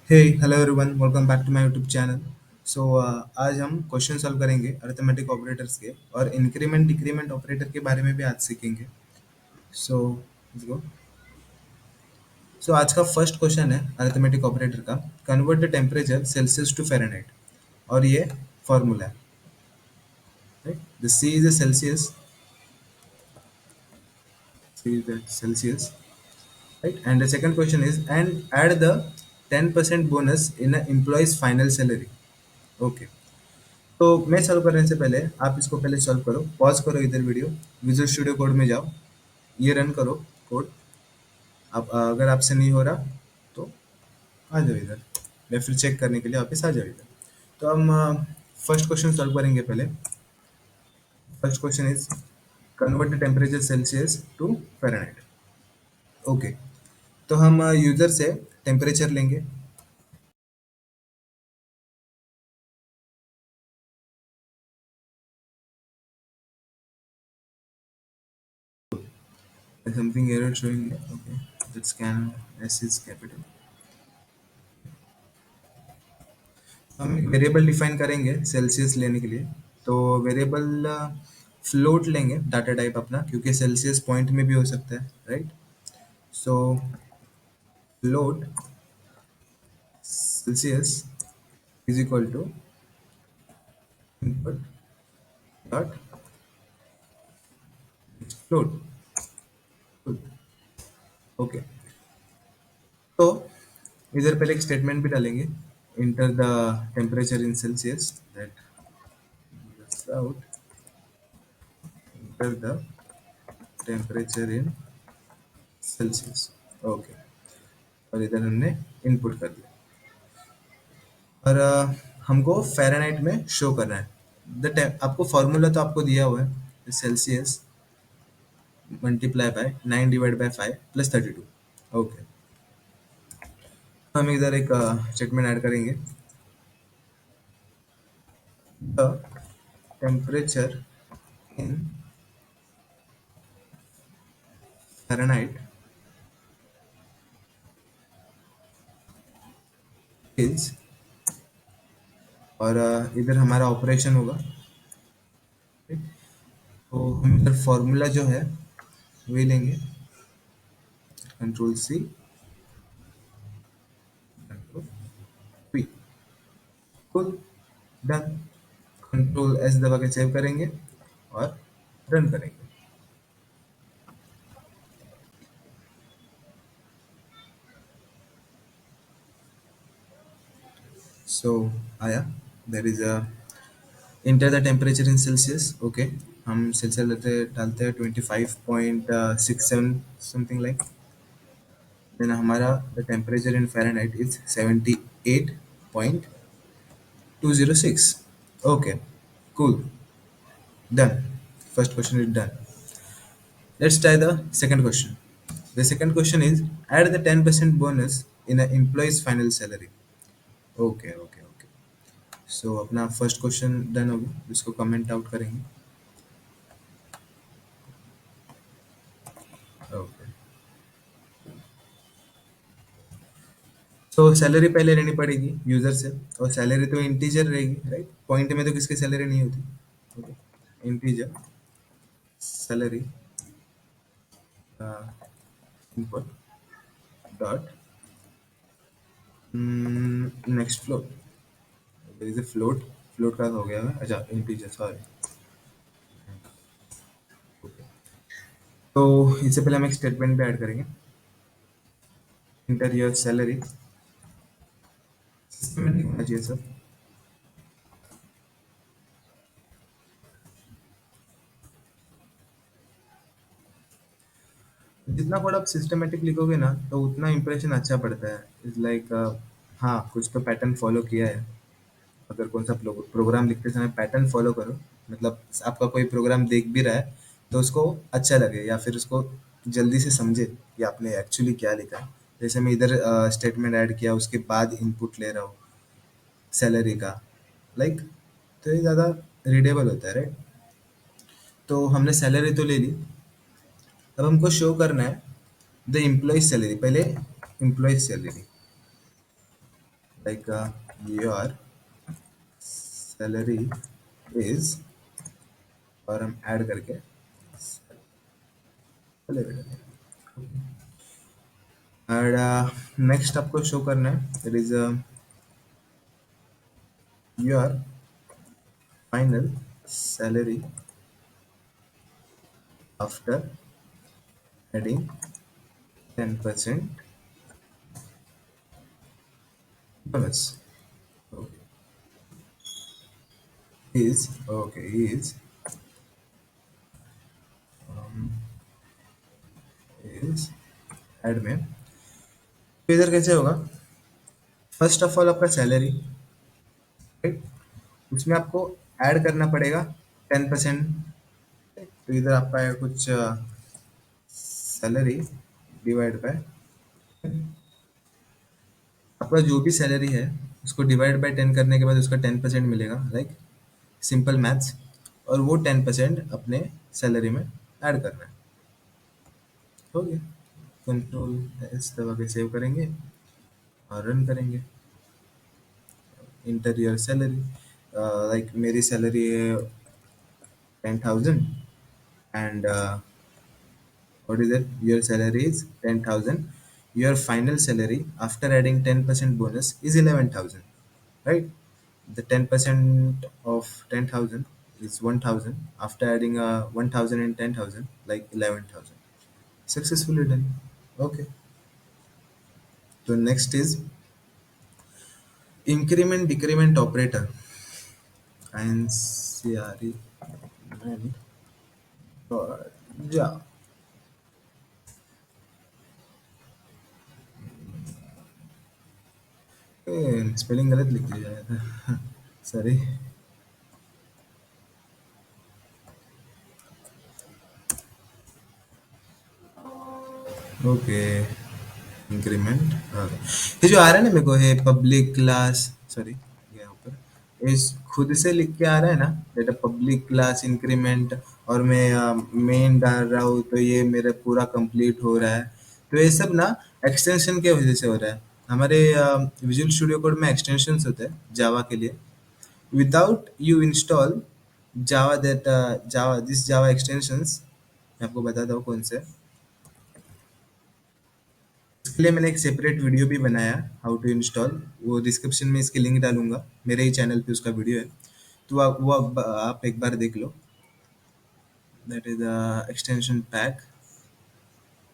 Hey hello everyone welcome back to my YouTube channel. आज हम question solve करेंगे arithmetic operators के और इंक्रीमेंट डिक्रीमेंट ऑपरेटर के बारे में भी आज सीखेंगे। So let's go. आज का फर्स्ट क्वेश्चन है अरिथमेटिक ऑपरेटर का। Convert the temperature Celsius to Fahrenheit और ये फॉर्मूला है, right? The C is a Celsius, C is Celsius, right? And the second question is and add the 10% bonus in an employee's final salary. Okay. तो मैं solve करने से पहले आप इसको पहले सॉल्व करो, पॉज करो इधर वीडियो, विजुअल स्टूडियो कोड में जाओ, ये रन करो कोड। अब अगर आपसे नहीं हो रहा तो आ जाओ इधर, या फिर चेक करने के लिए वापस आ जाओ इधर। तो हम फर्स्ट क्वेश्चन सॉल्व करेंगे पहले। First question is convert the temperature Celsius to Fahrenheit. Okay, तो हम यूजर से टेम्परेचर लेंगे। Something error showing, okay, that's can S is capital. हम वेरिएबल डिफाइन करेंगे सेल्सियस लेने के लिए। तो वेरिएबल फ्लोट लेंगे डाटा टाइप अपना, क्योंकि सेल्सियस पॉइंट में भी हो सकता है, right? So float Celsius is equal to input dot float. Okay, तो इधर पहले एक स्टेटमेंट भी डालेंगे, enter the temperature in Celsius, that out enter the temperature in Celsius. Okay, और इधर हमने इनपुट कर दिया और हमको फ़ारेनहाइट में शो करना है। आपको फॉर्मूला तो आपको दिया हुआ है, Celsius multiply by 9 divide by 5 plus 32। Okay, हम इधर एक स्टेटमेंट ऐड करेंगे, the temperature in Fahrenheit is, और इधर हमारा ऑपरेशन होगा, ठीक? तो हम इधर फॉर्मूला जो है वही लेंगे, कंट्रोल सी, कंट्रोल पी, कुल डन। कंट्रोल एस दबा के सेव करेंगे और रन करेंगे। सो आया, there is a enter the temperature in Celsius. Okay, हम सेल्सियस लेते डालते हैं 25.67 समथिंग लाइक। देन हमारा the temperature in Fahrenheit is 78.206। Okay, cool, done. First question is done. Let's try the second question. The second question is add the 10% bonus in an employee's final salary. Okay, okay, okay. So अपना first question done हो गया, इसको comment out करेंगे। Okay, तो salary पहले लेनी पड़ेगी user से, और सैलरी तो इंटीजर रहेगी, राइट? पॉइंट में तो किसकी सैलरी नहीं होती। Okay, integer salary input dot next float. There is a float, float का हो गया है, अच्छा इंटीजर, सॉरी। तो इससे पहले हम एक स्टेटमेंट भी ऐड करेंगे, इंटर योर सैलरी, सिस्टमेटिक होना चाहिए सब। जितना कोड आप सिस्टमेटिक लिखोगे ना तो उतना इंप्रेशन अच्छा पड़ता है। इज लाइक हाँ, कुछ तो पैटर्न फॉलो किया है। अगर कौन सा प्रोग्राम लिखते समय पैटर्न फॉलो करो, मतलब आपका कोई प्रोग्राम देख भी रहा है तो उसको अच्छा लगे, या फिर उसको जल्दी से समझे कि आपने एक्चुअली क्या लिखा है। जैसे मैं इधर स्टेटमेंट ऐड किया, उसके बाद इनपुट ले रहा हूँ सैलरी का, लाइक, तो ये ज़्यादा रीडेबल होता है, राइट? तो हमने सैलरी तो ले ली, अब हमको शो करना है द एम्प्लॉय सैलरी। पहले employee salary, like your salary is, और हम ऐड करके salary और नेक्स्ट आपको शो करना है that is your final salary after adding 10% bonus. Okay. Is um, is add में तो इधर कैसे होगा? फर्स्ट ऑफ ऑल आपका सैलरी, राइट, उसमें आपको ऐड करना पड़ेगा 10%। तो इधर आपका है कुछ सैलरी डिवाइड बाय आपका जो भी सैलरी है उसको डिवाइड बाय 10 करने के बाद उसका 10% मिलेगा, लाइक सिंपल मैथ्स। और वो 10% अपने सैलरी में ऐड करना है। हो गया। कंट्रोल इस दबा के सेव करेंगे और रन करेंगे। इंटर योर सैलरी, लाइक मेरी सैलरी है 10,000 and what is it? Your salary is 10,000. Your final salary after adding 10% bonus is 11,000, right? The 10% of 10,000 is 1,000. After adding 1,000 and 10,000, like 11,000. Successfully done. Okay. So next is increment decrement operator. INCRE and ja. Spelling गलत लिख दिया था। Sorry. Okay. Increment, ये जो आ रहा है ना मेरे को, है पब्लिक क्लास, सॉरी यहाँ पर इस खुद से लिख के आ रहा है ना, डेटा पब्लिक क्लास इंक्रीमेंट, और मैं मेन डाल रहा हूँ तो ये मेरा पूरा कंप्लीट हो रहा है। तो ये सब ना एक्सटेंशन के वजह से हो रहा है। हमारे विजुअल स्टूडियो कोड में एक्सटेंशंस होते हैं जावा के लिए। Without you install Java that Java this Java extensions, मैं आपको बताता हूँ कौन से। इसके लिए मैंने एक सेपरेट वीडियो भी बनाया, हाउ टू इंस्टॉल। वो डिस्क्रिप्शन में इसकी लिंक डालूंगा, मेरे ही चैनल पे उसका वीडियो है। तो आप एक बार देख लो। That is the extension pack,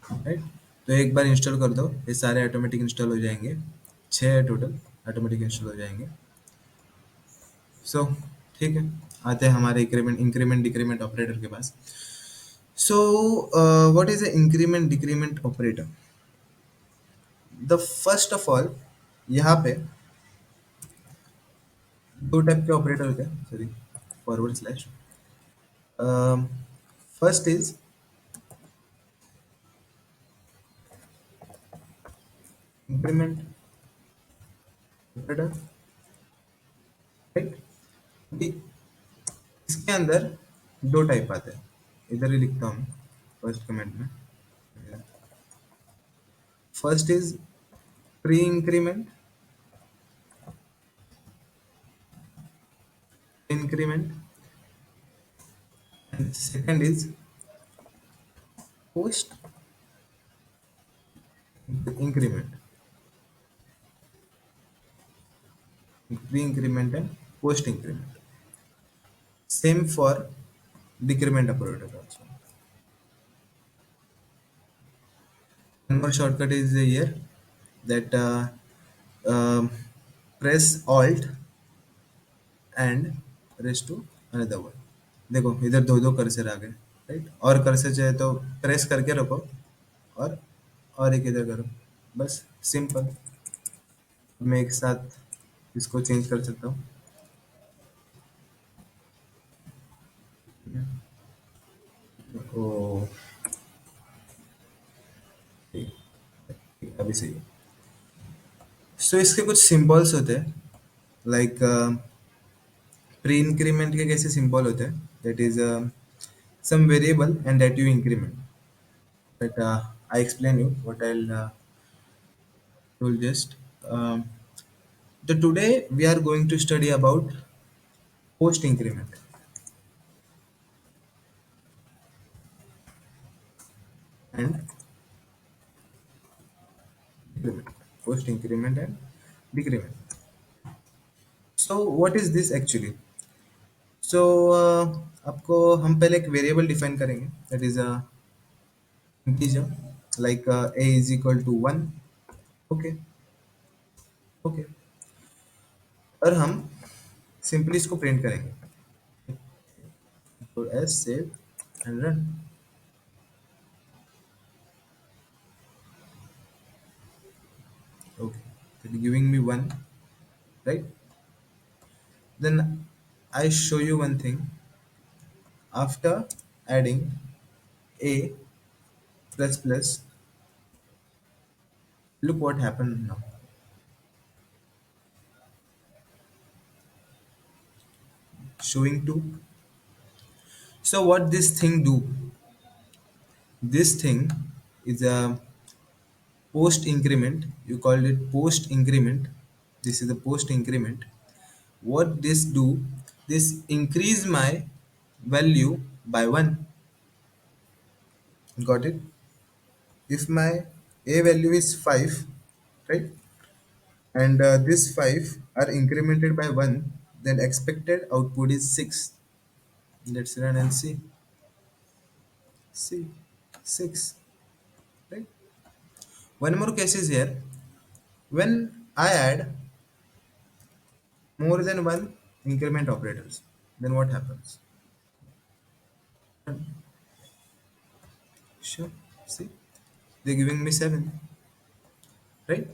right. तो एक बार इंस्टॉल कर दो, ये सारे ऑटोमेटिक इंस्टॉल हो जाएंगे। 6 है टोटल, ऑटोमेटिक इंस्टॉल हो जाएंगे। सो ठीक है, आते हैं हमारे इंक्रीमेंट इंक्रीमेंट डिक्रीमेंट ऑपरेटर के पास। So what is the increment decrement operator? The first of all, यहाँ पे दो टाइप के ऑपरेटर होते हैं, sorry, forward slash. First is increment operator, right. इसके अंदर दो टाइप आते हैं, इधर ही लिखता हूँ फर्स्ट कमेंट में। First is pre increment, increment, and second is post increment. Pre increment and post increment, same for decrement operator also. One more shortcut is here, that um, press alt and raise to another one. देखो इधर दो दो cursor आ गए, right. और cursor चाहे तो press करके रखो, और एक इधर करो, बस सिंपल। मैं एक साथ इसको चेंज कर सकता हूँ। ओ ठीक, अभी सही है। सो इसके कुछ सिंबल्स होते हैं, लाइक प्री इंक्रीमेंट के कैसे सिंबल होते हैं, that is some variable and that you increment. But I explain you what I'll will just um, So today we are going to study about post increment and decrement. Post increment and decrement. So what is this actually? So आपको हम पहले एक variable define करेंगे that is a integer like a is equal to 1. Okay okay और हम simply इसको print करेंगे तो S save and run. Okay, so it's giving me 1, right? Then I show you one thing. After adding a plus plus, look what happened now. Showing 2. So what this thing do? This thing is a post increment. You called it post increment. This is a post increment. What this do? This increase my value by 1. Got it? If my a value is 5, right? And these 5 are incremented by 1, then expected output is 6. Let's run and see 6, right? One more case is here. When I add more than one increment operators, then what happens? Sure, see, they're giving me 7, right?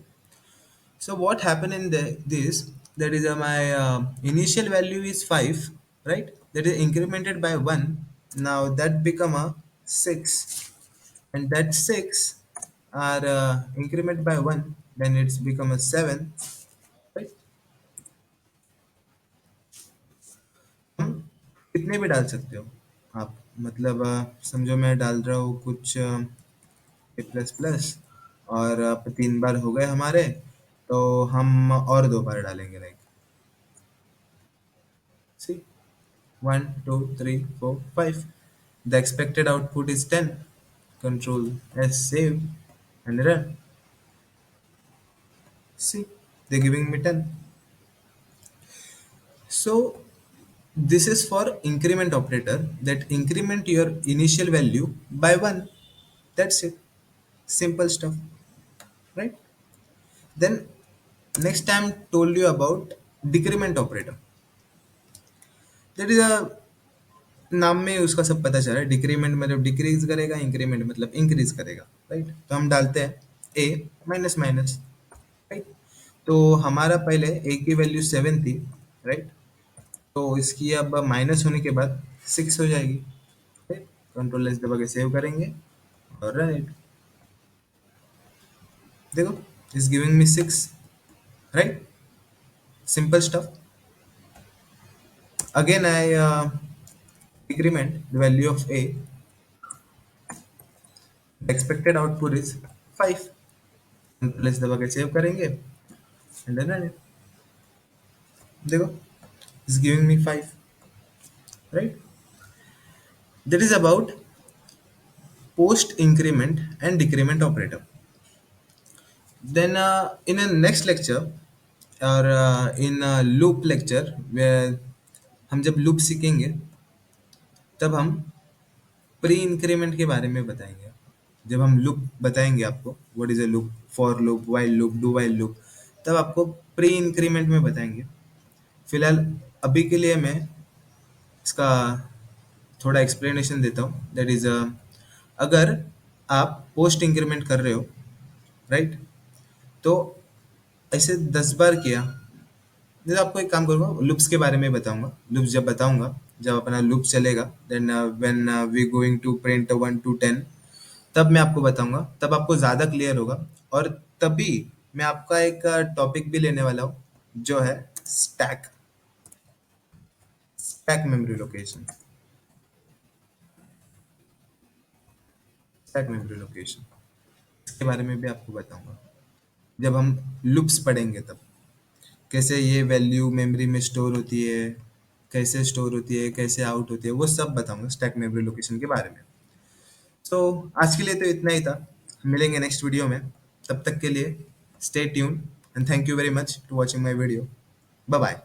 So what happened in this, that is my initial value is 5, right? That is incremented by 1. Now that become a 6, and that 6 are increment by 1, then it's become a 7, right? हम कितने भी डाल सकते हो आप, मतलब समझो मैं डाल रहा हूँ कुछ ए प्लस प्लस और 3 बार हो गए हमारे, तो हम और 2 बार डालेंगे like C 1 2 3 4 5. The expected output is 10. Control S save and run. See, they're giving me 10. So this is for increment operator that increment your initial value by 1. That's it. Simple stuff, right? Then next time told you about decrement operator. That is a नाम में उसका सब पता चला है. Decrement मतलब decrease करेगा, increment मतलब इंक्रीज करेगा, राइट? तो हम डालते हैं ए माइनस माइनस, राइट? तो हमारा पहले ए की वैल्यू 7 थी, राइट? तो इसकी अब माइनस होने के बाद 6 हो जाएगी, राइट? कंट्रोल एस दबा के सेव करेंगे और रन इट. देखो, is giving me 6, right? Simple stuff. Again I decrement the value of A, expected output is 5. Control S दबा के सेव करेंगे एंड रन इट. देखो, is giving me 5, right? That is about post increment and decrement operator. Then in a next lecture or in a loop lecture where हम जब loop सीखेंगे तब हम pre increment के बारे में बताएंगे. जब हम लूप बताएंगे आपको what is a loop, for loop, while loop, do while loop, तब आपको प्री इंक्रीमेंट में बताएंगे. फिलहाल अभी के लिए मैं इसका थोड़ा एक्सप्लेनेशन देता हूँ. दैट इज अगर आप पोस्ट इंक्रीमेंट कर रहे हो, राइट? तो ऐसे 10 बार किया. जैसे आपको एक काम करूंगा, लूप्स के बारे में बताऊंगा. लूप्स जब बताऊंगा, जब अपना लूप चलेगा, then when we going to print 1 to 10, तब मैं आपको बताऊंगा, तब आपको ज़्यादा क्लियर होगा. और तभी मैं आपका एक टॉपिक भी लेने वाला हूँ जो है stack, stack memory location, stack memory location. इसके बारे में भी आपको बताऊंगा जब हम लूप्स पढ़ेंगे तब. कैसे ये वैल्यू मेमोरी में स्टोर होती है, कैसे स्टोर होती है, कैसे आउट होती है, वो सब बताऊंगा स्टैक मेमोरी लोकेशन के बारे में। तो आज के लिए तो इतना ही था, मिलेंगे नेक्स्ट वीडियो में। तब तक के लिए stay tune and thank you very much to watching my video. Bye bye.